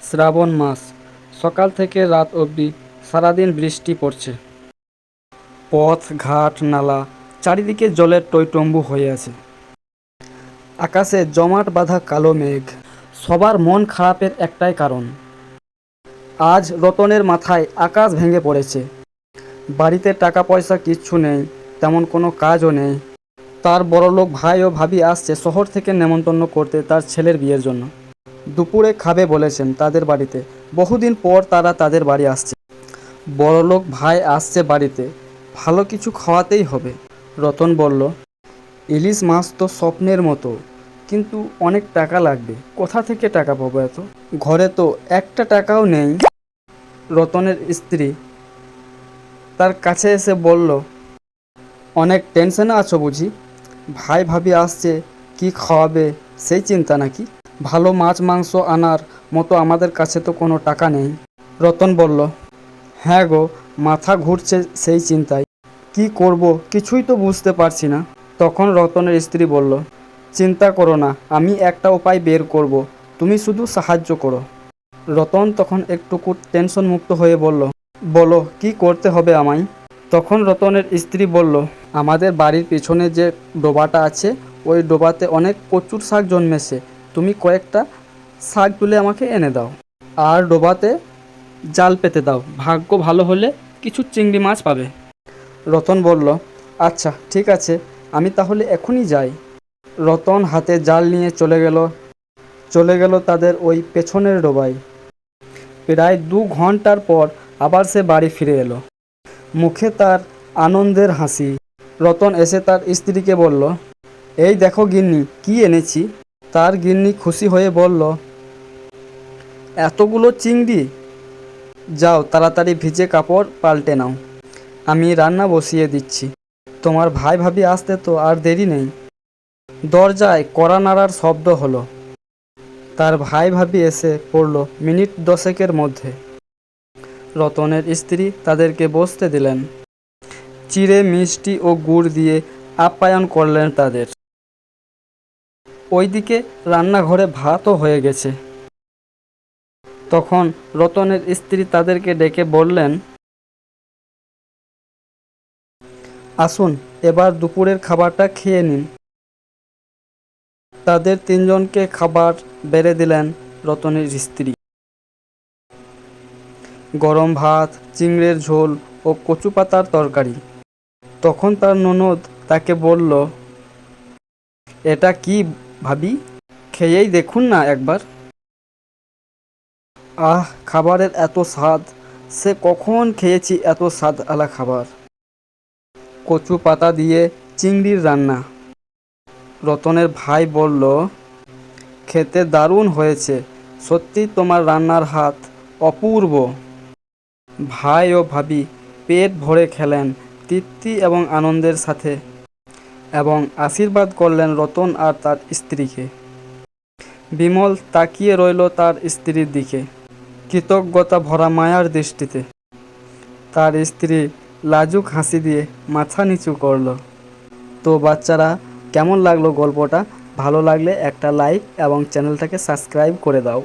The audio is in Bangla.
শ্রাবণ মাস, সকাল থেকে রাত অবধি সারাদিন বৃষ্টি পড়ছে। পথ ঘাট নালা চারিদিকে জলের টইটম্বু হয়ে আছে। আকাশে জমাট বাঁধা কালো মেঘ। সবার মন খারাপের একটাই কারণ, আজ রতনের মাথায় আকাশ ভেঙে পড়েছে। বাড়িতে টাকা পয়সা কিচ্ছু নেই, তেমন কোনো কাজও নেই। তার বড়লোক ভাই ও ভাবি আসছে শহর থেকে নেমন্তন্ন করতে তার ছেলের বিয়ের জন্য। দুপুরে খাবে বলেছেন তাদের বাড়িতে। বহুদিন পর তারা তাদের বাড়ি আসছে। বড়লোক ভাই আসছে বাড়িতে, ভালো কিছু খাওয়াতেই হবে। রতন বলল, ইলিশ মাছ তো স্বপ্নের মতো, কিন্তু অনেক টাকা লাগবে। কোথা থেকে টাকা পাবো এত? ঘরে তো একটা টাকাও নেই। রতনের স্ত্রী তার কাছে এসে বলল, অনেক টেনশনে আছো বুঝি? ভাই ভাবি আসছে, কি খাওয়াবে সেই চিন্তা নাকি? ভালো মাছ মাংস আনার মতো আমাদের কাছে তো কোনো টাকা নেই। রতন বলল, হ্যাঁ গো, মাথা ঘুরছে সেই চিন্তায়। কি করব কিছুই তো বুঝতে পারছি না। তখন রতনের স্ত্রী বলল, চিন্তা করো না, আমি একটা উপায় বের করব, তুমি শুধু সাহায্য করো। রতন তখন একটুকু টেনশন মুক্ত হয়ে বলল, বলো কি করতে হবে আমায়? তখন রতনের স্ত্রী বলল, আমাদের বাড়ির পিছনে যে ডোবাটা আছে, ওই ডোবাতে অনেক কচুর শাক জন্মেছে। তুমি কয়েকটা শাক তুলে আমাকে এনে দাও, আর ডোবাতে জাল পেতে দাও। ভাগ্য ভালো হলে কিছু চিংড়ি মাছ পাবে। রতন বলল, আচ্ছা ঠিক আছে, আমি তাহলে এখনই যাই। রতন হাতে জাল নিয়ে চলে গেল তাদের ওই পেছনের ডোবায়। প্রায় 2 ঘন্টার পর আবার সে বাড়ি ফিরে এলো। মুখে তার আনন্দের হাসি। রতন এসে তার স্ত্রীকে বলল, এই দেখো গিন্নি, কি এনেছি। তার গিন্নি খুশি হয়ে বলল, এতগুলো চিংড়ি? যাও তাড়াতাড়ি ভিজে কাপড় পাল্টে নাও, আমি রান্না বসিয়ে দিচ্ছি। তোমার ভাই ভাবি আসতে তো আর দেরি নেই। দরজায় কড়া নাড়ার শব্দ হলো। তার ভাই ভাবি এসে পড়ল মিনিট 10-এর মধ্যে। রতনের স্ত্রী তাদেরকে বসতে দিলেন। চিড়ে মিষ্টি ও গুড় দিয়ে আপ্যায়ন করলেন তাদের। ওইদিকে রান্নাঘরে ভাতও হয়ে গেছে। তখন রতনের স্ত্রী তাদেরকে ডেকে বললেন, আসুন এবার দুপুরের খাবারটা খেয়ে নিন। তাদের 3জনকে খাবার বেড়ে দিলেন রতনের স্ত্রী। গরম ভাত, চিংড়ির ঝোল ও কচু পাতার তরকারি। তখন তার ননদ তাকে বলল, এটা কি ভাবি, খেয়েই দেখুন না একবার। আহ, খাবারের এত স্বাদ, সে কখন খেয়েছি এত স্বাদ আলা খাবার। কচু পাতা দিয়ে চিংড়ির রান্না। রতনের ভাই বলল, খেতে দারুণ হয়েছে, সত্যি তোমার রান্নার হাত অপূর্ব। ভাই ও ভাবি পেট ভরে খেলেন তৃপ্তি এবং আনন্দের সাথে, এবং আশীর্বাদ করলেন রতন আর তার স্ত্রীকে। বিমল তাকিয়ে রইল তার স্ত্রীর দিকে, কৃতজ্ঞতা ভরা মায়ার দৃষ্টিতে। তার স্ত্রী লাজুক হাসি দিয়ে মাথা নিচু করল। তো বাচ্চারা, কেমন লাগলো গল্পটা? ভালো লাগলে একটা লাইক এবং চ্যানেলটাকে সাবস্ক্রাইব করে দাও।